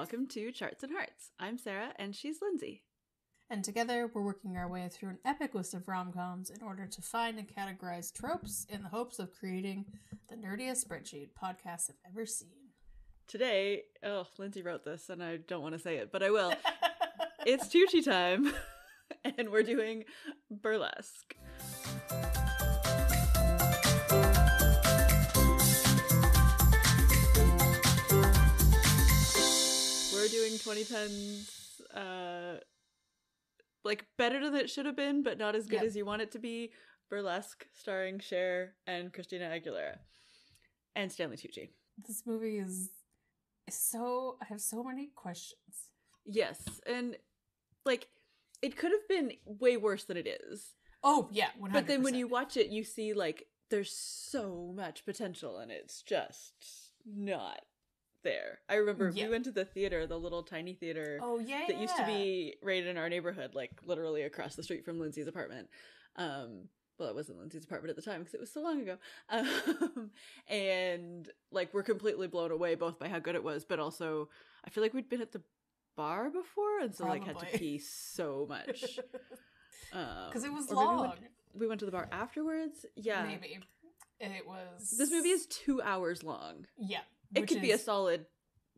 welcome to Charts and Hearts. I'm Sarah, and she's Lindsay. And together, we're working our way through an epic list of rom-coms in order to find and categorize tropes in the hopes of creating the nerdiest spreadsheet podcasts have ever seen. Today, Lindsay wrote this, and I don't want to say it, but I will. It's Tucci time, and we're doing Burlesque. We're doing 2010s, better than it should have been, but not as good as you want it to be. Burlesque, starring Cher and Christina Aguilera. And Stanley Tucci. This movie is so... I have so many questions. Yes, and, it could have been way worse than it is. Oh, yeah, 100%. But then when you watch it, you see, there's so much potential, and it's just not there. I remember we went to the theater, the little tiny theater that used to be right in our neighborhood, literally across the street from Lindsay's apartment. Well, it wasn't Lindsay's apartment at the time because it was so long ago. And we're completely blown away both by how good it was, but also I feel like we'd been at the bar before, and so had to pee so much. Because it was long. We went to the bar afterwards. Yeah, maybe. And it was. This movie is 2 hours long. Yeah. It could be a solid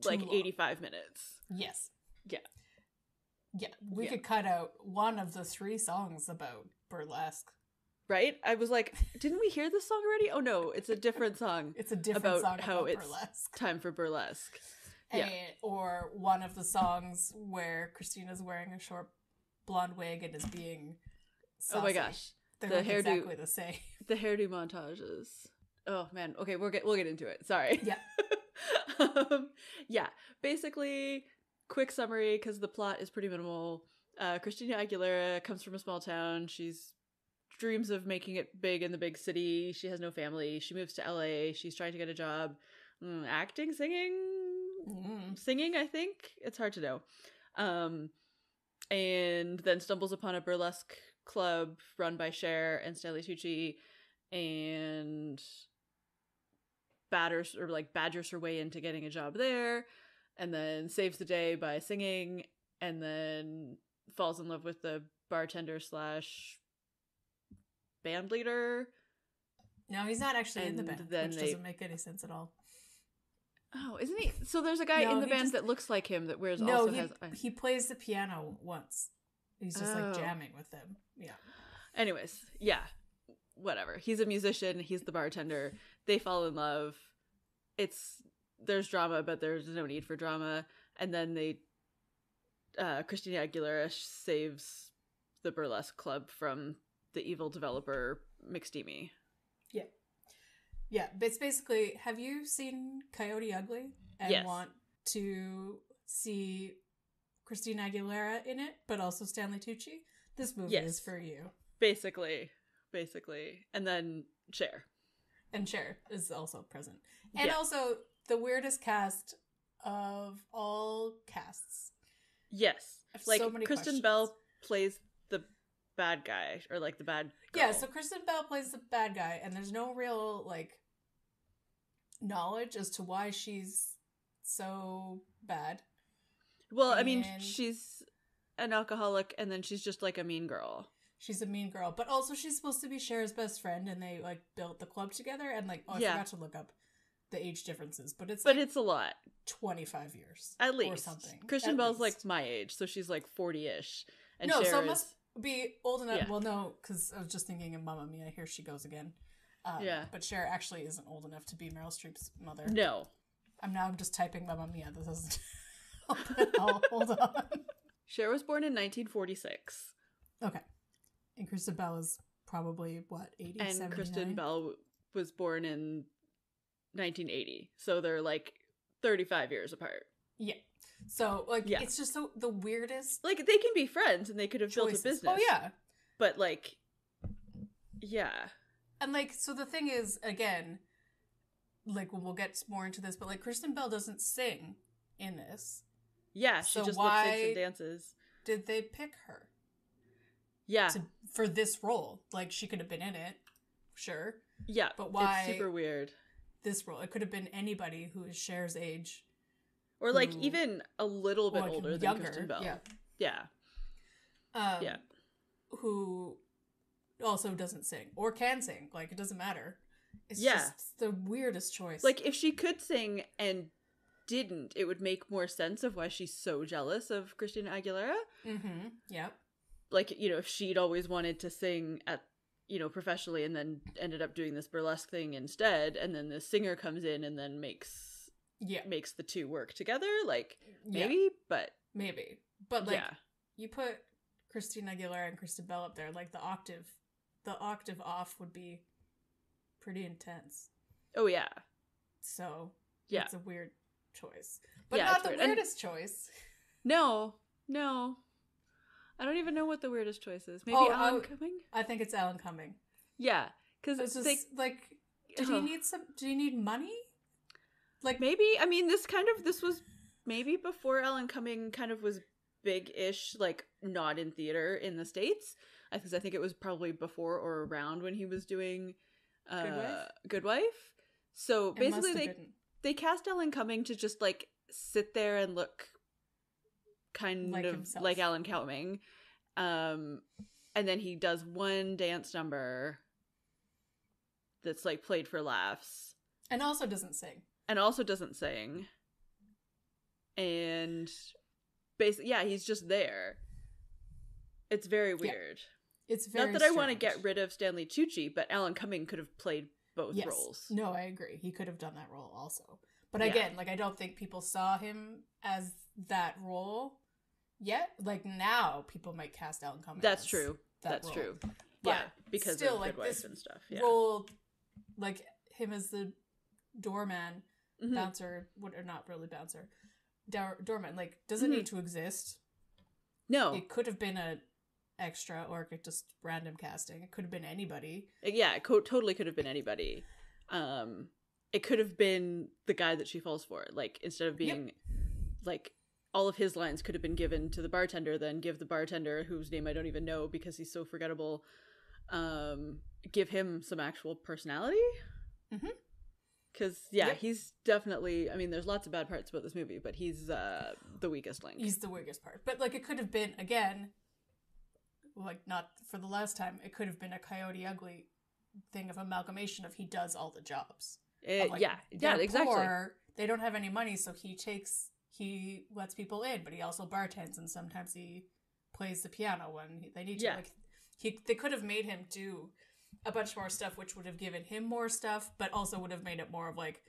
85 minutes. Yes. Yeah. Yeah. We could cut out one of the 3 songs about Burlesque. Right? I was like, didn't we hear this song already? Oh no, it's a different song. It's a different song how about it's Burlesque. Time for Burlesque. Or one of the songs where Christina's wearing a short blonde wig and is being saucy. Oh my gosh. They're exactly the same. The hairdo montages. Oh man. Okay, we'll get into it. Sorry. Yeah. Basically, quick summary because the plot is pretty minimal. Christina Aguilera comes from a small town. She's dreams of making it big in the big city. She has no family. She moves to LA. She's trying to get a job. Acting, singing, I think. It's hard to know. And then stumbles upon a burlesque club run by Cher and Stanley Tucci, and badgers her way into getting a job there, and then saves the day by singing, and then falls in love with the bartender / band leader. No, he's not actually in the band, which doesn't make any sense at all. Oh, isn't he? So there's a guy in the band that looks like him that wears he plays the piano once. He's just jamming with them. Yeah. Anyways, yeah. Whatever. He's a musician, he's the bartender. They fall in love. There's drama, but there's no need for drama. And then Christina Aguilera saves the burlesque club from the evil developer McSteamy. Yeah. Yeah, but it's basically, have you seen Coyote Ugly and want to see Christina Aguilera in it, but also Stanley Tucci? This movie is for you. Basically. And then Cher. And Cher is also present. And also the weirdest cast of all casts. Yes. So many Kristen Bell plays the bad guy, or the bad girl. Yeah, so Kristen Bell plays the bad guy, and there's no real knowledge as to why she's so bad. Well, I mean, she's an alcoholic, and then she's just a mean girl. She's a mean girl, but also she's supposed to be Cher's best friend, and they built the club together, and I forgot to look up the age differences, but it's a lot. 25 years at least, or something. Kristen Bell's my age, so she's 40-ish, and no, Cher so must be old enough. Well, no, because I was just thinking of Mamma Mia. Here she goes again. But Cher actually isn't old enough to be Meryl Streep's mother. No, I'm just typing Mamma Mia. This isn't. Hold on. Cher was born in 1946. Okay, and Kristen Bell is probably 80. And Kristen Bell was born in 1980, so they're 35 years apart. Yeah. So it's just the weirdest. They can be friends, and they could have choices. Built a business. Oh yeah. But yeah. And so the thing is, again, we'll get more into this, but Kristen Bell doesn't sing in this. Yeah, she just lip syncs and dances. Did they pick her? Yeah. For this role, she could have been in it, sure. Yeah, but why? It's super weird. This role, it could have been anybody who is Cher's age. Or like even a little bit older than Kristen Bell. Yeah. Yeah. Who also doesn't sing or can sing. Like, it doesn't matter. It's just the weirdest choice. Like, if she could sing and didn't, it would make more sense of why she's so jealous of Christina Aguilera. Mm-hmm. Yep. Like, you know, if she'd always wanted to sing at, you know, professionally and then ended up doing this burlesque thing instead, and then the singer comes in and then makes the two work together, like, maybe, but... Maybe. But, like, you put Christina Aguilera and Kristen Bell up there, like, the octave off would be pretty intense. Oh, yeah. So, it's a weird choice. But not the weirdest choice. No. I don't even know what the weirdest choice is. Maybe Alan Cumming? I think it's Alan Cumming. Yeah, because it's just like, did he need money? Like, maybe. I mean, this was maybe before Alan Cumming kind of was big-ish, like, not in theater in the States. Because I think it was probably before or around when he was doing Good Wife. So basically, they cast Alan Cumming to just, like, sit there and look kind of himself. Like Alan Cumming. And then he does one dance number that's, like, played for laughs. And also doesn't sing. And basically, he's just there. It's very weird. It's very not that strange. I want to get rid of Stanley Tucci, but Alan Cumming could have played both roles. No, I agree. He could have done that role also. But again, like, I don't think people saw him as that role yet. Like, now people might cast Alan Cumming. That's true. That's true. But yeah, because still, of like, Good Wife and stuff. Yeah. Role, like him as the doorman, bouncer, or not really bouncer, doorman, like, doesn't need to exist. No, it could have been a extra, or it just random casting. It could have been anybody. Yeah, it totally could have been anybody. It could have been the guy that she falls for. Like, instead of being like, all of his lines could have been given to the bartender, then give the bartender, whose name I don't even know because he's so forgettable, give him some actual personality. Because he's definitely, I mean, there's lots of bad parts about this movie, but he's the weakest link. He's the weakest part. But, like, it could have been, again, like, not for the last time, it could have been a Coyote Ugly thing of amalgamation of he does all the jobs. Like, exactly. Poor, they don't have any money, so he lets people in, but he also bartends, and sometimes he plays the piano when they need to. Like, they could have made him do a bunch more stuff, which would have given him more stuff, but also would have made it more of, like,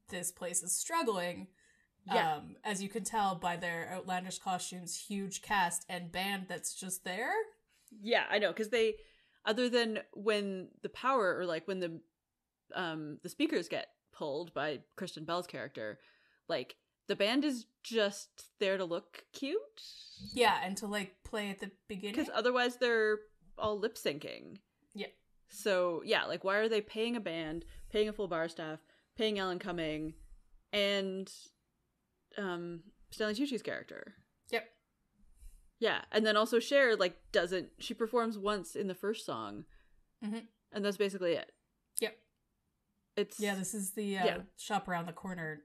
this place is struggling. As you can tell by their outlandish costumes, huge cast and band that's just there. Yeah, I know, because they, other than when the power, or like when the speakers get pulled by Kristen Bell's character, like, the band is just there to look cute. Yeah, and to, like, play at the beginning. Because otherwise they're all lip syncing. Yeah. So, yeah, like, why are they paying a band, paying a full bar staff, paying Alan Cumming, and Stanley Tucci's character? Yep. Yeah, and then also Cher, like, she performs once in the first song, and that's basically it. Yep. This is the shop around the corner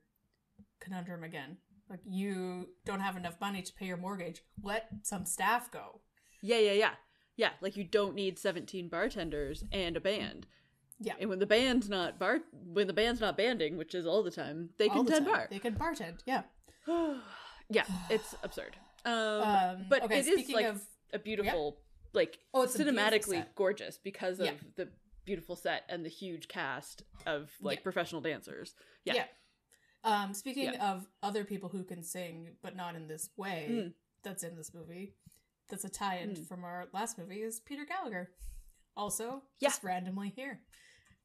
conundrum again. Like, you don't have enough money to pay your mortgage. Let some staff go. Yeah, like, you don't need 17 bartenders and a band. Yeah. And when the band's not banding, which is all the time, they can tend bar. They can bartend, yeah. Yeah, it's absurd. But it is, like, a beautiful, like, cinematically gorgeous because of the beautiful set and the huge cast of, like, professional dancers. Yeah. Speaking of other people who can sing, but not in this way, that's in this movie, that's a tie-in from our last movie, is Peter Gallagher. Also, just randomly here.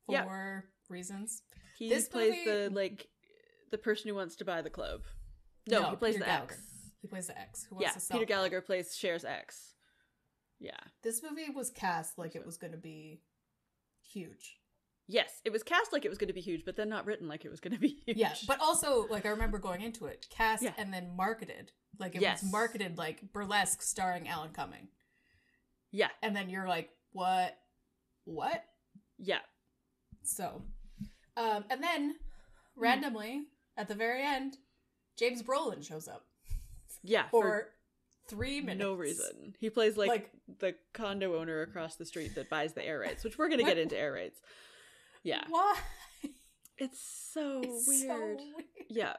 For reasons. He plays the person who wants to buy the club. No, he plays Peter the Gallagher. ex. He plays the ex who wants to sell. Peter Gallagher plays Cher's ex. Yeah. This movie was cast like it was going to be huge. Yes, it was cast like it was going to be huge, but then not written like it was going to be huge. Yeah, but also, like, I remember going into it, cast and then marketed. Like, it was marketed like Burlesque starring Alan Cumming. Yeah. And then you're like, what? Yeah. So, and then, randomly, at the very end, James Brolin shows up. Yeah. For 3 minutes. No reason. He plays like the condo owner across the street that buys the air rights, which we're going to get into air rights. Yeah. Why? It's so weird. Yeah.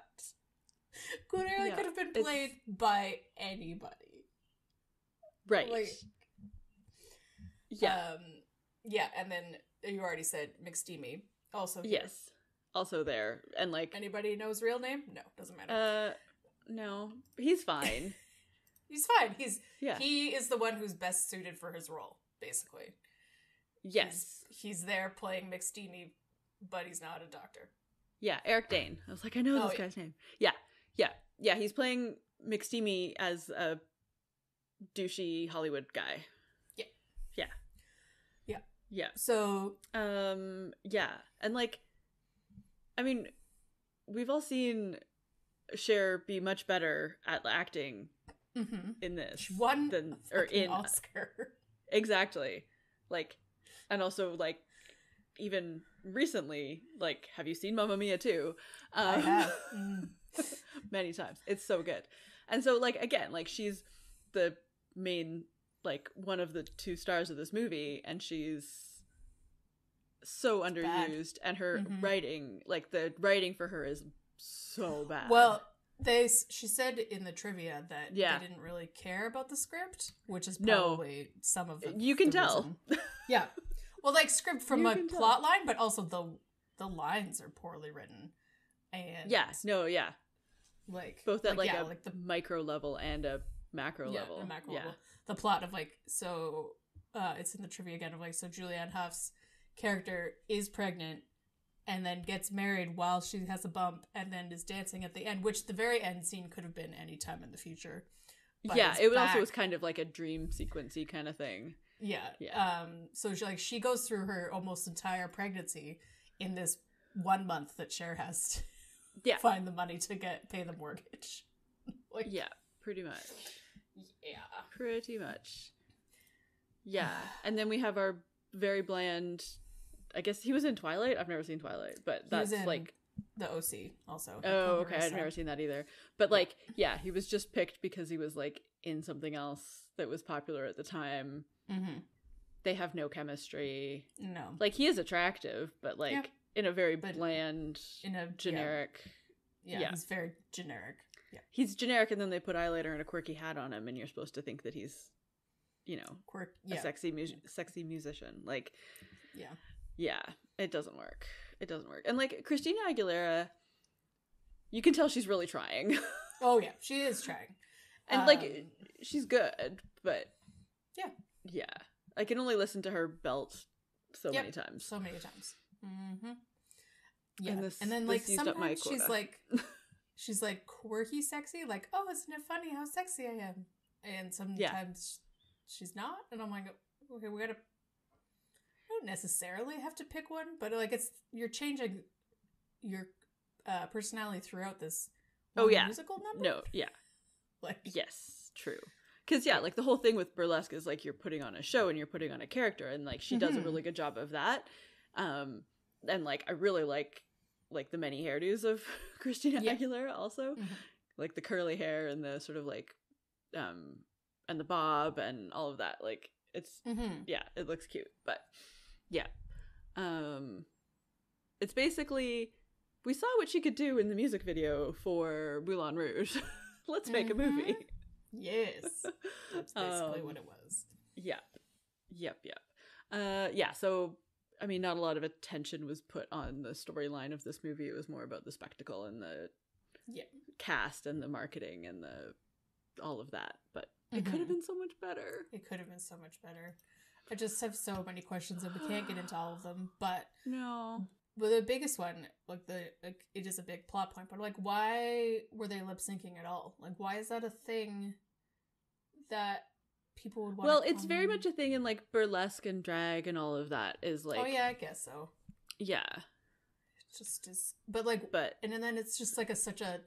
Could have been played by anybody. Right. Like, yeah. And then you already said McSteamy also here. Yes. Also there. And like, anybody know his real name? No, doesn't matter. No. He's fine. He's fine. He is the one who's best suited for his role, basically. Yes. He's there playing McSteamy, but he's not a doctor. Yeah, Eric Dane. I was like, I know this guy's name. Yeah. He's playing McSteamy as a douchey Hollywood guy. Yeah. So, yeah. And like, I mean, we've all seen Cher be much better at acting in this. She won an Oscar. Exactly. Like, and also like, even recently, like, have you seen Mamma Mia 2? I have. Many times. It's so good. And so, like, again, like, she's the main, like, one of the 2 stars of this movie, and she's so underused, and her writing, like, the writing for her is so bad. Well, she said in the trivia that they didn't really care about the script, which is probably some of the You can tell. Yeah. Well, like, script from a plot line, but also the lines are poorly written. And like both at like the micro level and a macro level. The macro level. The plot of like, so it's in the trivia again of like, so Julianne Hough's character is pregnant and then gets married while she has a bump and then is dancing at the end, which the very end scene could have been any time in the future. But it also was kind of like a dream sequency kind of thing. So she goes through her almost entire pregnancy in this 1 month that Cher has to find the money to pay the mortgage. Like, pretty much. Pretty much. Yeah. And then we have our very bland, I guess he was in Twilight. I've never seen Twilight, but that's like the OC also. Oh, okay. I've never seen that either. But like, he was just picked because he was like in something else that was popular at the time. They have no chemistry. No. Like, he is attractive, but like in a very bland, generic. He's very generic. Yeah. He's generic, and then they put eyeliner and a quirky hat on him, and you're supposed to think that he's, you know, a sexy musician. Like, it doesn't work. It doesn't work. And like, Christina Aguilera, you can tell she's really trying. Oh yeah, she is trying. And like, she's good, but yeah, I can only listen to her belt many times. So many times. Yeah, and then like sometimes she's like quirky sexy, like, oh, isn't it funny how sexy I am? And sometimes she's not, and I'm like, okay, we don't necessarily have to pick one, but like you're changing your personality throughout this musical number. No, like, yes, true. Because like the whole thing with Burlesque is like you're putting on a show and you're putting on a character, and like she does a really good job of that. And like I really like the many hairdos of Christina Aguilera also, like the curly hair and the sort of like and the bob and all of that. Like it's it looks cute, but it's basically, we saw what she could do in the music video for Moulin Rouge. Let's make a movie. Yes, that's basically what it was. Yep. So I mean, not a lot of attention was put on the storyline of this movie. It was more about the spectacle and the cast and the marketing and all of that. But it could have been so much better. It could have been so much better. I just have so many questions and we can't get into all of them. But But the biggest one, like it is a big plot point. But like, why were they lip syncing at all? Like, why is that a thing that people would want? Well, it's very much a thing in like burlesque and drag and all of that is like. Oh yeah, I guess so. Yeah. It just is, but and then it's just like such a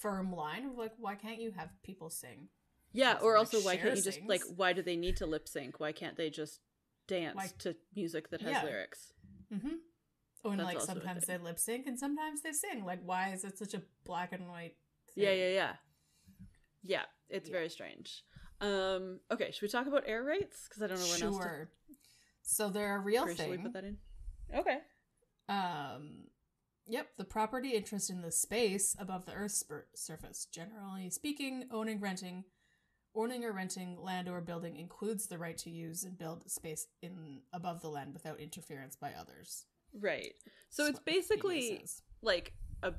firm line of like, why can't you have people sing? Yeah, or also why can't you just like, why do they need to lip sync? Why can't they just dance to music that has lyrics? Oh, and like sometimes they lip sync and sometimes they sing. Like, why is it such a black and white Yeah, it's very strange. Okay, should we talk about air rights? Because I don't know when else to... So they're a real Should we thing. put that in? Okay. Yep, the property interest in the space above the Earth's surface. Generally speaking, owning or renting land or building includes the right to use and build space above the land without interference by others. Right. So it's basically like a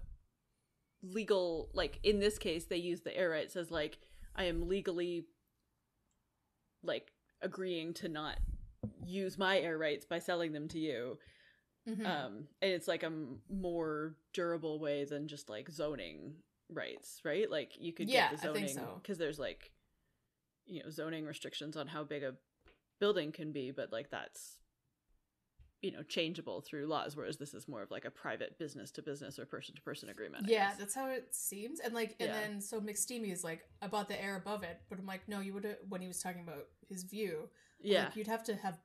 legal, like in this case, they use the air rights as like, I am legally like agreeing to not use my air rights by selling them to you. Mm-hmm. And it's like a more durable way than just like zoning rights, right? Like you could get the zoning because there's like, you know, zoning restrictions on how big a building can be, but like that's, you know, changeable through laws, whereas this is more of like a private business to business or person to person agreement. Yeah, that's how it seems. And like, and then so McSteamy is like, I bought the air above it, but I'm like, no, you would have, when he was talking about his view, like, you'd have to have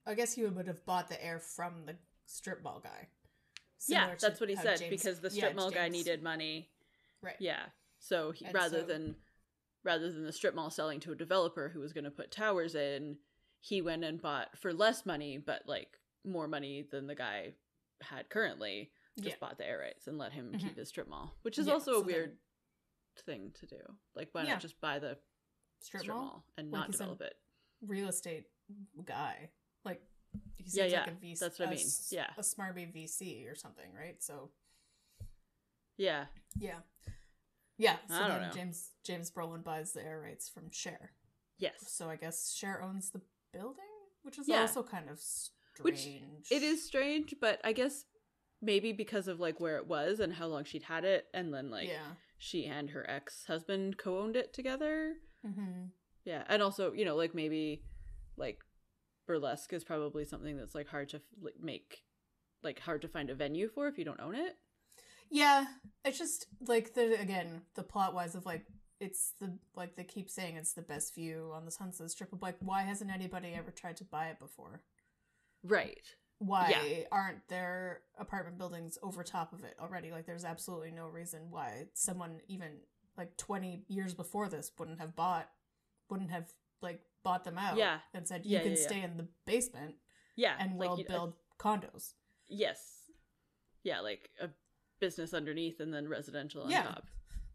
I guess you would have bought the air from the strip mall guy. Yeah, that's what he said, because the strip mall guy needed money. Right. Yeah. So rather than the strip mall selling to a developer who was going to put towers in, he went and bought for less money, but like more money than the guy had currently, bought the air rights and let him keep his strip mall, which is also a weird thing to do. Like, why not just buy the strip mall and not develop it? Real estate guy. Like, he seems like a VC. That's what I mean. Yeah. A smarmy VC or something, right? So. Yeah. Yeah. Yeah. So I don't then know. James Brolin buys the air rights from Cher. Yes. So I guess Cher owns the building, which is also kind of strange. Which it is strange, but I guess maybe because of like where it was and how long she'd had it, and then like she and her ex-husband co-owned it together. Mm-hmm. Yeah, and also, you know, like maybe like Burlesque is probably something that's like hard to make, like hard to find a venue for if you don't own it. Yeah, it's just like the plot wise of like, it's the, like they keep saying it's the best view on the Sunset Strip, of like, why hasn't anybody ever tried to buy it before? Right. Why aren't there apartment buildings over top of it already? Like, there's absolutely no reason why someone even like 20 years before this wouldn't have bought them out and said, you can stay in the basement and we'll build condos. Yes. Yeah, like a business underneath and then residential on top.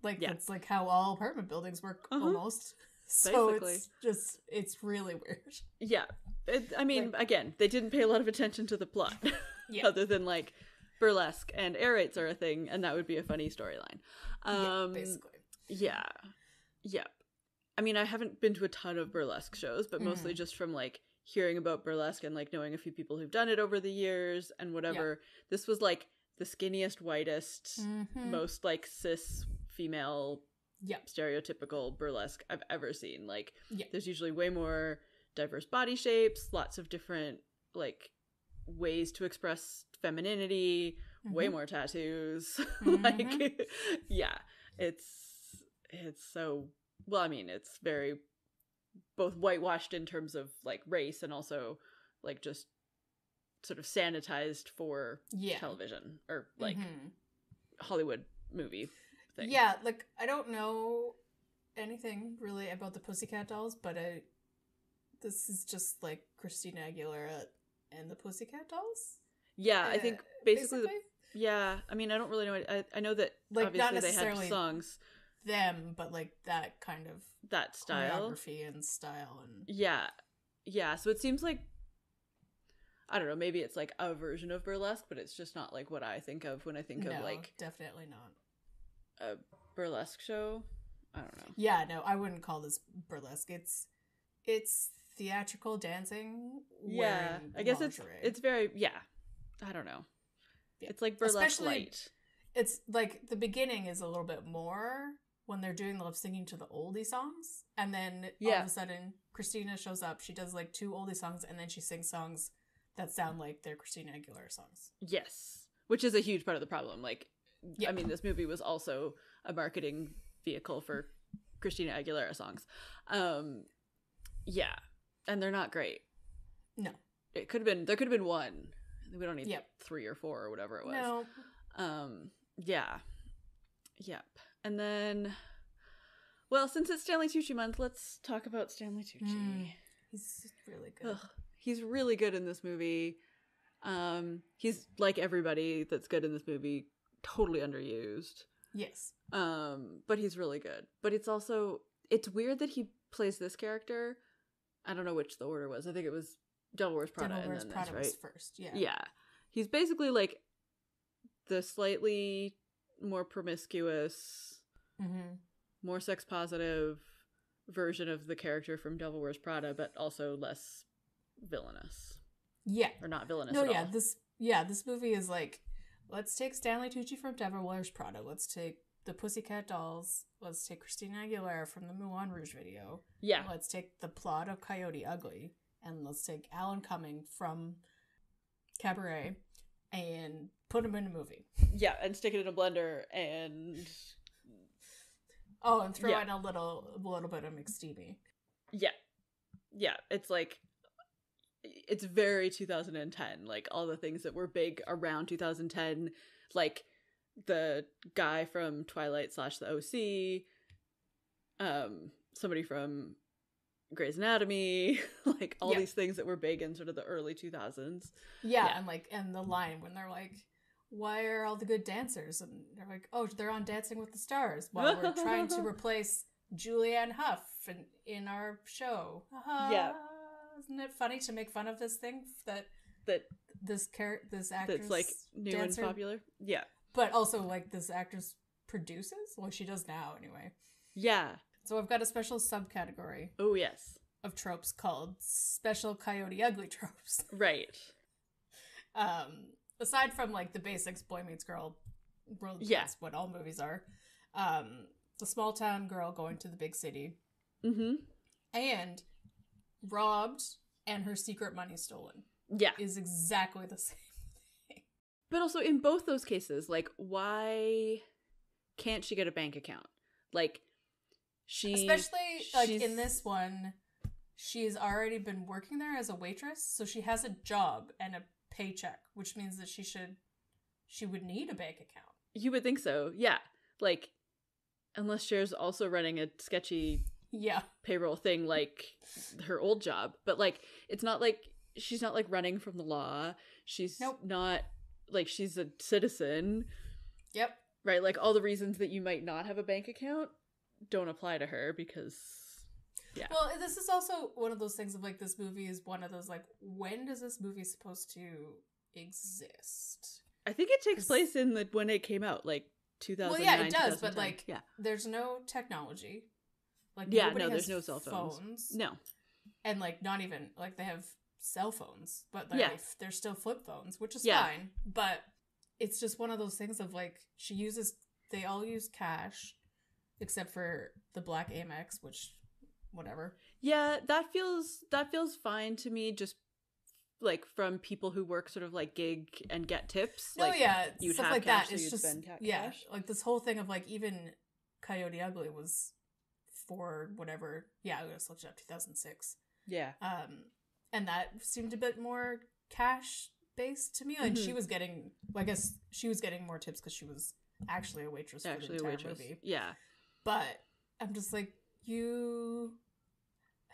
Like, that's like how all apartment buildings work almost. So basically. It's really weird. Yeah. I mean, like, again, they didn't pay a lot of attention to the plot. Other than like Burlesque and air rights are a thing, and that would be a funny storyline. Basically. Yeah. Yeah. I mean, I haven't been to a ton of Burlesque shows, but mostly just from like hearing about Burlesque and like knowing a few people who've done it over the years and whatever. This was like the skinniest, whitest, most like cis female stereotypical Burlesque I've ever seen. Like there's usually way more diverse body shapes, lots of different like ways to express femininity, way more tattoos. Like it's so, well, I mean, it's very both whitewashed in terms of like race and also like just sort of sanitized for television or like Hollywood movie thing. Yeah, like I don't know anything really about the Pussycat Dolls, but this is just like Christina Aguilera and the Pussycat Dolls. Yeah, I think basically. I mean, I don't really know. I know that like, obviously they had songs. Them, but like that kind of that style, choreography and style, and yeah. So it seems like, I don't know, maybe it's like a version of Burlesque, but it's just not like what I think of when I think of like definitely not a Burlesque show. I don't know. Yeah, no, I wouldn't call this Burlesque. It's theatrical dancing. Yeah, I guess lingerie. It's very I don't know. Yeah. It's like Burlesque light. It's like the beginning is a little bit more when they're doing the lip syncing to the oldie songs, and then all of a sudden Christina shows up. She does like 2 oldie songs, and then she sings songs that sound like they're Christina Aguilera songs. Yes, which is a huge part of the problem. Like, I mean, this movie was also a marketing vehicle for Christina Aguilera songs. And they're not great. No, there could have been one. We don't need 3 or 4 or whatever it was. No. Yep. And then, well, since it's Stanley Tucci month, let's talk about Stanley Tucci. He's really good. He's really good in this movie. He's like everybody that's good in this movie, totally underused. Yes. But he's really good. But it's weird that he plays this character. I don't know which the order was. I think it was Devil Wears Prada and then Prada this, right? Was first, yeah. Yeah. He's basically like the slightly more promiscuous, more sex positive version of the character from Devil Wears Prada, but also less villainous. Yeah. Or not villainous at all. This movie is like, let's take Stanley Tucci from Devil Wears Prada. Let's take the Pussycat Dolls. Let's take Christina Aguilera from the Moulin Rouge video. Yeah. Let's take the plot of Coyote Ugly. And let's take Alan Cumming from Cabaret and put him in a movie. Yeah, and stick it in a blender and... Oh, and throw in a little bit of McSteamy. Yeah. Yeah, it's like... It's very 2010, like all the things that were big around 2010, like the guy from Twilight / the OC, somebody from Grey's Anatomy, like all these things that were big in sort of the early 2000s. Yeah, and the line when they're like, why are all the good dancers? And they're like, oh, they're on Dancing with the Stars while we're trying to replace Julianne Hough in our show. Yeah. Isn't it funny to make fun of this thing that this actress that's like new dancer, and popular? Yeah. But also like this actress produces? Well, she does now anyway. Yeah. So I've got a special subcategory. Oh, yes. Of tropes called Special Coyote Ugly tropes. Right. Aside from like the basics, boy meets girl, that's what all movies are. The small town girl going to the big city. Mm-hmm. And robbed and her secret money stolen. Yeah. Is exactly the same thing. But also in both those cases, like, why can't she get a bank account? Like, especially like in this one, she's already been working there as a waitress, so she has a job and a paycheck, which means that she would need a bank account. You would think so, yeah. Like, unless Cher's also running a sketchy payroll thing like her old job. But like, it's not like she's not like running from the law. She's not like, she's a citizen. Yep. Right? Like all the reasons that you might not have a bank account don't apply to her because well, this is also one of those things of like, this movie is one of those like, when does this movie supposed to exist? I think it takes place in when it came out, like 2009. Well, yeah, it does, but like there's no technology. Like there's no cell phones. No. And like not even like they have cell phones, but they're still flip phones, which is fine. But it's just one of those things of like, they all use cash except for the black Amex, which whatever. Yeah, that feels fine to me, just like from people who work sort of like gig and get tips. No, like, you'd stuff have like cash, that. It's just cash. Like this whole thing of like, even Coyote Ugly was for whatever. Yeah, I just looked it up, 2006. Yeah. And that seemed a bit more cash based to me. Like she was getting, well, I guess she was getting more tips because she was actually a waitress for the entire movie. Yeah. But I'm just like, you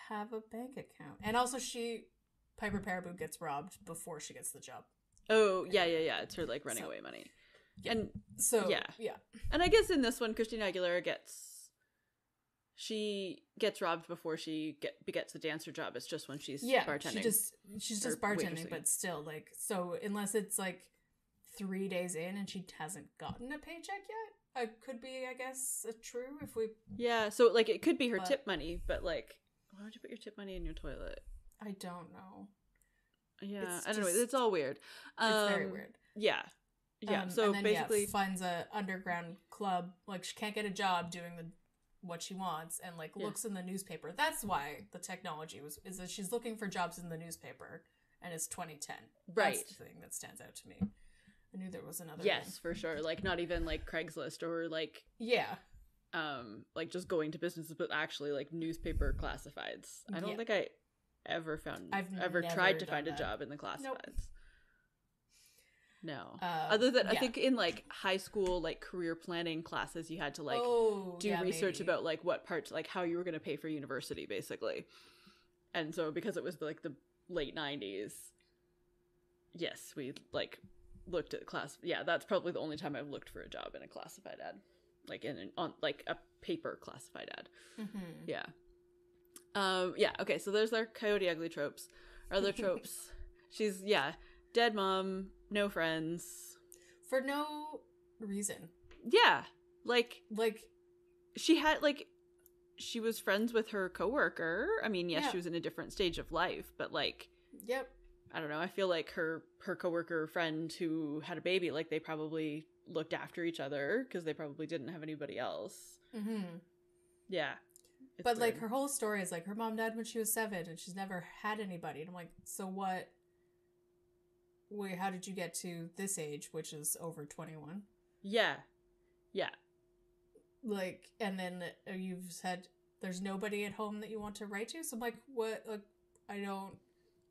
have a bank account. And also Piper Paraboo gets robbed before she gets the job. Oh, yeah. It's her like running away money. Yeah. And so, yeah. And I guess in this one, Christina Aguilera gets robbed before she gets the dancer job. It's just when she's bartending. She's just bartending, but still like, so unless it's like 3 days in and she hasn't gotten a paycheck yet, it could be, I guess, true if we... Yeah, so like it could be her tip money, but like, why would you put your tip money in your toilet? I don't know. Yeah, I don't know. It's all weird. It's very weird. Yeah. Yeah, so and then, basically... finds a underground club. Like, she can't get a job doing what she wants and like looks in the newspaper. That's why the technology is that she's looking for jobs in the newspaper and it's 2010. Right. That's the thing that stands out to me. I knew there was another Yes, one. for sure. Like not even like Craigslist or like like just going to businesses, but actually like newspaper classifieds. I don't think I've ever tried to find a job in the classifieds. No. Other than, I think in, like, high school, like, career planning classes, you had to, like, do research about, like, what parts, like, how you were going to pay for university, basically. And so, because it was, like, the late 90s, yes, we, like, looked at class. Yeah, that's probably the only time I've looked for a job in a classified ad. Like, on like, a paper classified ad. Mm-hmm. Yeah. Yeah, okay, so there's our Coyote Ugly tropes. Our other tropes, she's, dead mom, no friends. For no reason. Yeah. Like, she had, like, she was friends with her coworker. I mean, yes, she was in a different stage of life, but, like... Yep. I don't know, I feel like her coworker friend who had a baby, like, they probably looked after each other, because they probably didn't have anybody else. Mm-hmm. Yeah. But, weird. Like, her whole story is, like, her mom died when she was 7, and she's never had anybody. And I'm like, so what? Wait, how did you get to this age, which is over 21? Yeah. Yeah. Like, and then you've said there's nobody at home that you want to write to? So I'm like, what? Like,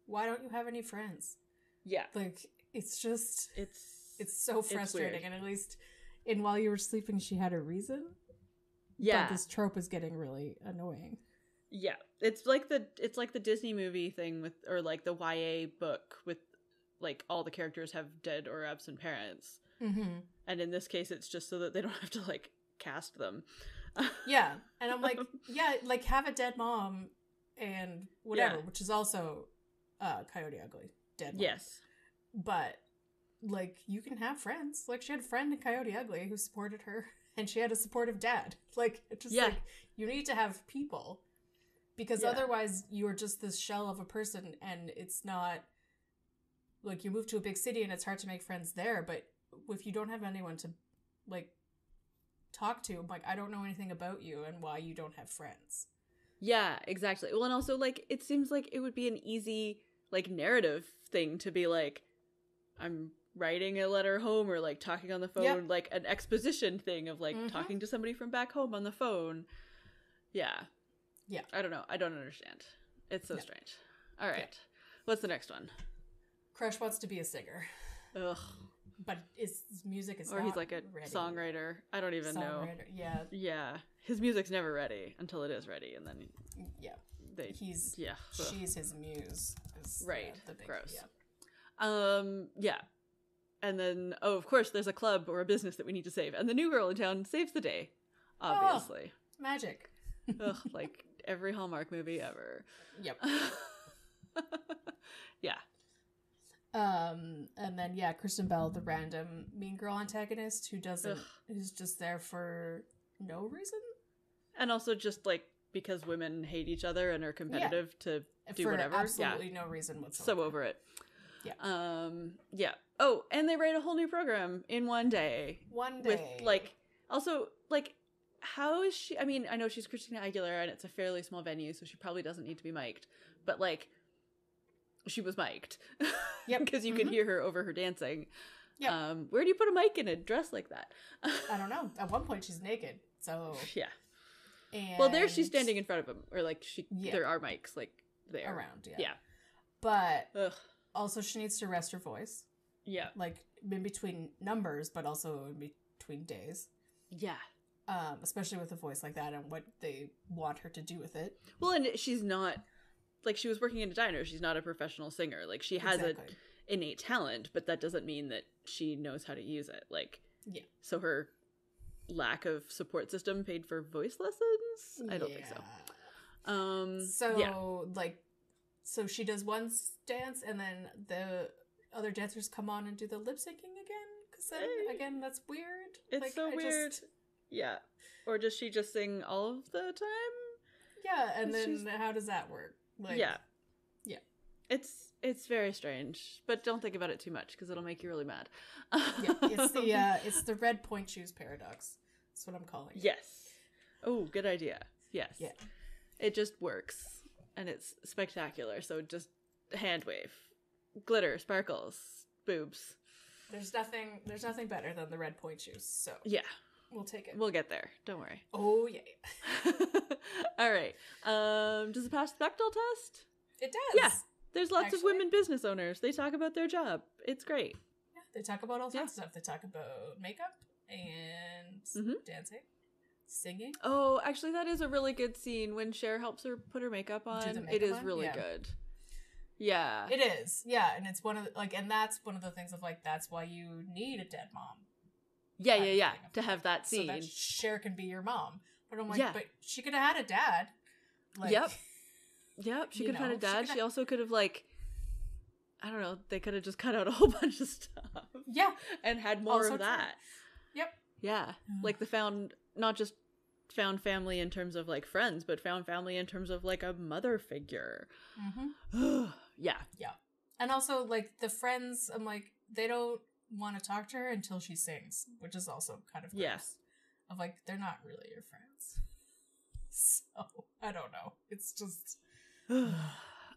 why don't you have any friends? Yeah. Like, it's just... It's so frustrating. And at least While You Were Sleeping, she had a reason. Yeah. But this trope is getting really annoying. Yeah. It's like the Disney movie thing with, or like the YA book with, like, all the characters have dead or absent parents. Mm-hmm. And in this case, it's just so that they don't have to, like, cast them. Yeah. And I'm like, yeah, like, have a dead mom and whatever, which is also Coyote Ugly. Dead mom. Yes. But, like, you can have friends. Like, she had a friend in Coyote Ugly who supported her. And she had a supportive dad. Like, it's just like, you need to have people. Because otherwise, you're just this shell of a person, and it's not... Like, you move to a big city, and it's hard to make friends there, but if you don't have anyone to, like, talk to, like, I don't know anything about you and why you don't have friends. Yeah, exactly. Well, and also, like, it seems like it would be an easy, like, narrative thing to be like, I'm... writing a letter home, or like talking on the phone, like an exposition thing of like talking to somebody from back home on the phone. Yeah. I don't know, I don't understand, it's so strange. All right, what's the next one? Crush wants to be a singer. Ugh. But his music is, or he's like a ready. Songwriter. I don't even know. Yeah, his music's never ready until it is ready, and then she's his muse, right? The big, gross. And then, of course, there's a club or a business that we need to save. And the new girl in town saves the day, obviously. Oh, magic. Ugh, like every Hallmark movie ever. Yep. Yeah. And then, Kristen Bell, the random mean girl antagonist who's just there for no reason. And also just, like, because women hate each other and are competitive to do whatever. Absolutely no reason whatsoever. So over it. Yeah. Oh, and they write a whole new program in one day. With, like, also, like, how is she... I mean, I know she's Christina Aguilera, and it's a fairly small venue, so she probably doesn't need to be mic'd. But, like, she was mic'd. Yep. Because you can hear her over her dancing. Yep. Where do you put a mic in a dress like that? I don't know. At one point, she's naked, so... Yeah. And... Well, there she's standing in front of him. Or, like, there are mics, like, there. Around, yeah. But... Ugh. Also, she needs to rest her voice. Yeah. Like, in between numbers, but also in between days. Yeah. Especially with a voice like that and what they want her to do with it. Well, and she's not... Like, she was working in a diner. She's not a professional singer. Like, she has an innate talent, but that doesn't mean that she knows how to use it. Like... Yeah. So her lack of support system paid for voice lessons? I don't think so. Like... So she does one dance, and then the other dancers come on and do the lip syncing again? Because then, again, that's weird. It's like, so weird. Yeah. Or does she just sing all of the time? Yeah, and then how does that work? Like, yeah. It's very strange, but don't think about it too much, because it'll make you really mad. It's the red point shoes paradox. That's what I'm calling it. Yes. Oh, good idea. Yes. Yeah. It just works. And it's spectacular, so just hand wave. Glitter, sparkles, boobs. There's nothing better than the red point shoes, so... Yeah. We'll take it. We'll get there. Don't worry. Oh, yeah. All right. Does it pass the Bechdel test? It does. Yeah. There's lots of women business owners. They talk about their job. It's great. Yeah, They talk about all sorts of stuff. They talk about makeup and dancing, singing. Oh, actually, that is a really good scene when Cher helps her put her makeup on. It is really good. Yeah. It is. Yeah, and it's one of the, and that's one of the things of that's why you need a dead mom. Yeah. To have that scene. So that Cher can be your mom. But I'm like, but she could have had a dad. Yep, she could have had a dad. She also could have, I don't know, they could have just cut out a whole bunch of stuff. Yeah. And had more of that. True. Yep. Yeah. Not just found family in terms of, friends, but found family in terms of, a mother figure. Mm-hmm. Yeah. Yeah. And also, the friends, I'm like, they don't want to talk to her until she sings, which is also kind of gross. Yeah. Of, they're not really your friends. So, I don't know. It's just...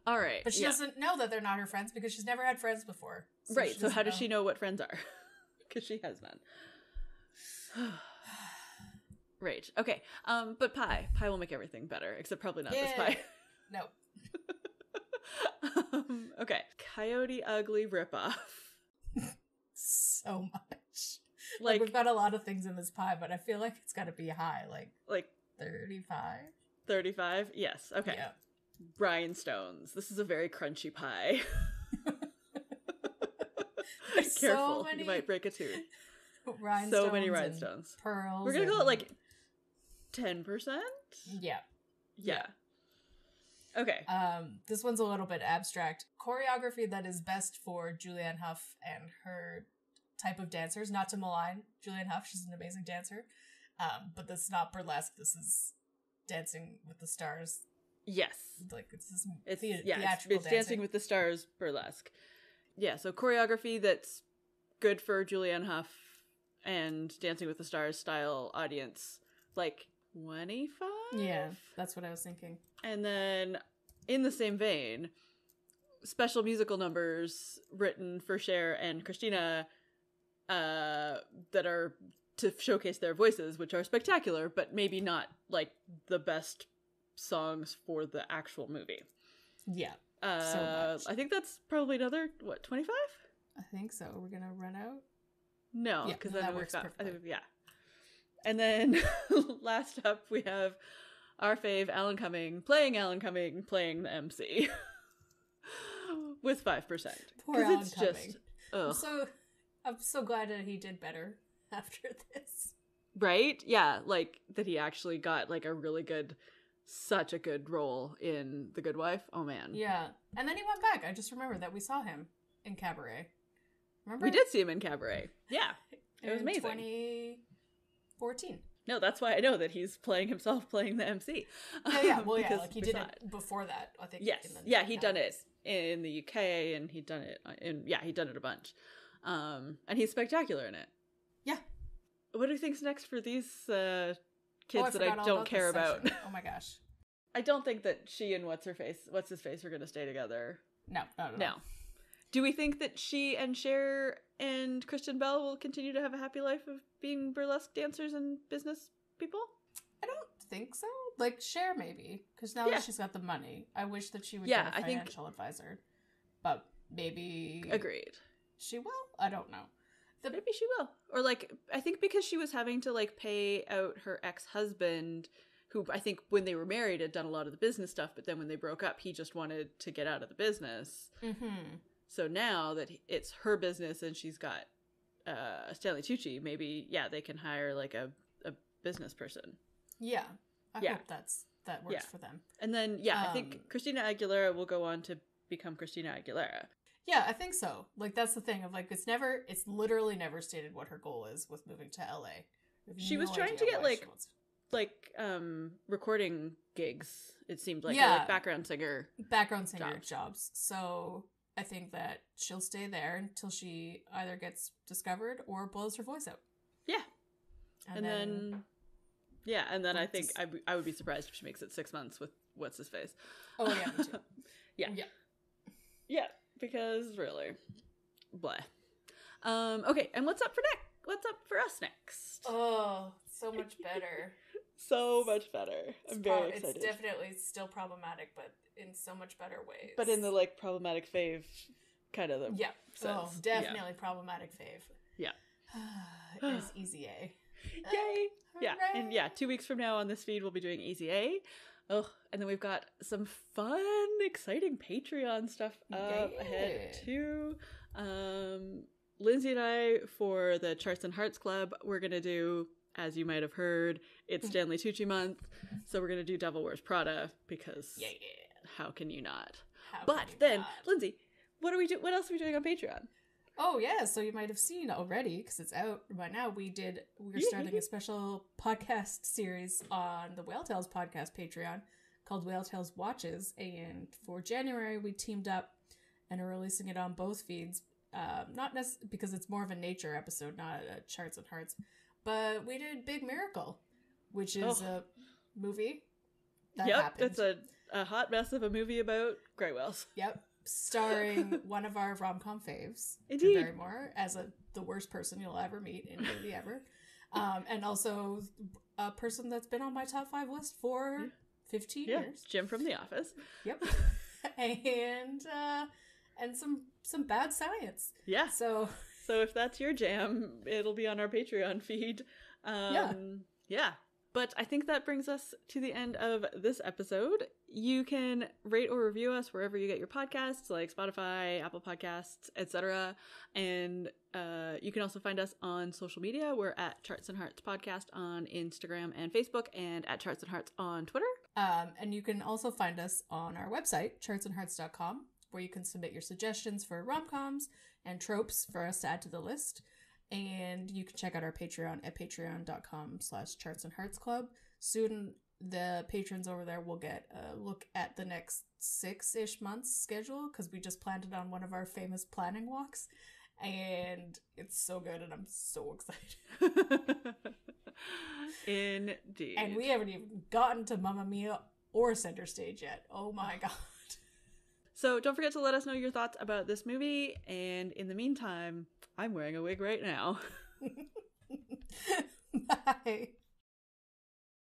All right. But she doesn't know that they're not her friends because she's never had friends before. So how does she know what friends are? Because she has none. Right. Okay. But pie will make everything better, except probably not this pie. No. Okay. Coyote Ugly ripoff. So much. We've got a lot of things in this pie, but I feel like it's got to be high. 35. 35? Yes. Okay. Yeah. Rhinestones. This is a very crunchy pie. Careful. You might break a tooth. So many rhinestones. Pearls. We're going to call it 10%? Yeah. Yeah. Okay. This one's a little bit abstract. Choreography that is best for Julianne Hough and her type of dancers. Not to malign Julianne Hough. She's an amazing dancer. But this is not burlesque. This is Dancing with the Stars. Yes. It's theatrical dancing. Dancing with the Stars burlesque. Yeah, so choreography that's good for Julianne Hough and Dancing with the Stars style audience. 25? Yeah, that's what I was thinking. And then, in the same vein, special musical numbers written for Cher and Christina that are to showcase their voices, which are spectacular, but maybe not, the best songs for the actual movie. Yeah, so much. I think that's probably another, 25? I think so. We're gonna run out? No, because that works perfectly. Yeah. And then, last up, we have our fave, Alan Cumming, playing the MC. With 5%. Poor Alan Cumming. I'm so glad that he did better after this. Right? Yeah, that he actually got, such a good role in The Good Wife. Oh, man. Yeah. And then he went back. I just remember that we saw him in Cabaret. Remember? We did see him in Cabaret. Yeah. It was amazing. 2014. No, that's why I know that he's playing himself playing the MC. Yeah. Well, yeah, he did it before that, I think. Yes. He'd done it in the UK, and he'd done it he'd done it a bunch. And he's spectacular in it. Yeah. What do you think's next for these kids that I don't care about? Oh my gosh. I don't think that she and what's his face are going to stay together. No. Do we think that she and Cher and Kristen Bell will continue to have a happy life of being burlesque dancers and business people? I don't think so. Cher maybe, because now that she's got the money, I wish that she would get a financial advisor. But maybe agreed. She will. I don't know. Maybe she will. Or I think because she was having to pay out her ex-husband, who I think when they were married had done a lot of the business stuff, but then when they broke up, he just wanted to get out of the business. Mm-hmm. So now that it's her business and she's got Stanley Tucci, maybe they can hire a business person. Yeah, I hope that works for them. And then I think Christina Aguilera will go on to become Christina Aguilera. Yeah, I think so. That's the thing of it's literally never stated what her goal is with moving to LA. She was trying to get recording gigs. It seemed like background singer jobs. So I think that she'll stay there until she either gets discovered or blows her voice out. Yeah, and then I think I would be surprised if she makes it 6 months with what's his face. Oh yeah, me too. Yeah. Because really, blah. Okay, and what's up for us next? Oh, so much better. So much better. I'm very excited. It's definitely still problematic, but in so much better ways. But in the problematic fave kind of the sense. Oh, definitely problematic fave. Yeah. It's Easy A. Yay! Yeah, and 2 weeks from now on this feed we'll be doing Easy A. Oh, and then we've got some fun, exciting Patreon stuff up ahead too. Lindsay and I, for the Charts and Hearts Club, we're gonna do, as you might have heard, it's Stanley Tucci month, so we're gonna do Devil Wears Prada because how can you not? Lindsay, what else are we doing on Patreon? Oh yeah, so you might have seen already, because it's out by now, we're starting a special podcast series on the Whale Tales podcast Patreon called Whale Tales Watches, and for January we teamed up and are releasing it on both feeds, not necessarily because it's more of a nature episode, not a Charts and Hearts, but we did Big Miracle, which is a movie that happened. It's a hot mess of a movie about gray whales. Yep. Starring one of our rom-com faves, Indeed. Drew Barrymore, as the worst person you'll ever meet in a movie ever. And also a person that's been on my top 5 list for 15 years. Jim from The Office. Yep. And some bad science. Yeah. So if that's your jam, it'll be on our Patreon feed. Yeah. But I think that brings us to the end of this episode. You can rate or review us wherever you get your podcasts, like Spotify, Apple Podcasts, etc. And you can also find us on social media. We're at Charts and Hearts Podcast on Instagram and Facebook, and at Charts and Hearts on Twitter. And you can also find us on our website, chartsandhearts.com, where you can submit your suggestions for rom-coms and tropes for us to add to the list. And you can check out our Patreon at patreon.com/chartsandheartsclub. Soon, the patrons over there will get a look at the next 6-ish months schedule, because we just planned it on one of our famous planning walks. And it's so good, and I'm so excited. Indeed. And we haven't even gotten to Mamma Mia or Center Stage yet. Oh my god. So don't forget to let us know your thoughts about this movie. And in the meantime, I'm wearing a wig right now. Bye.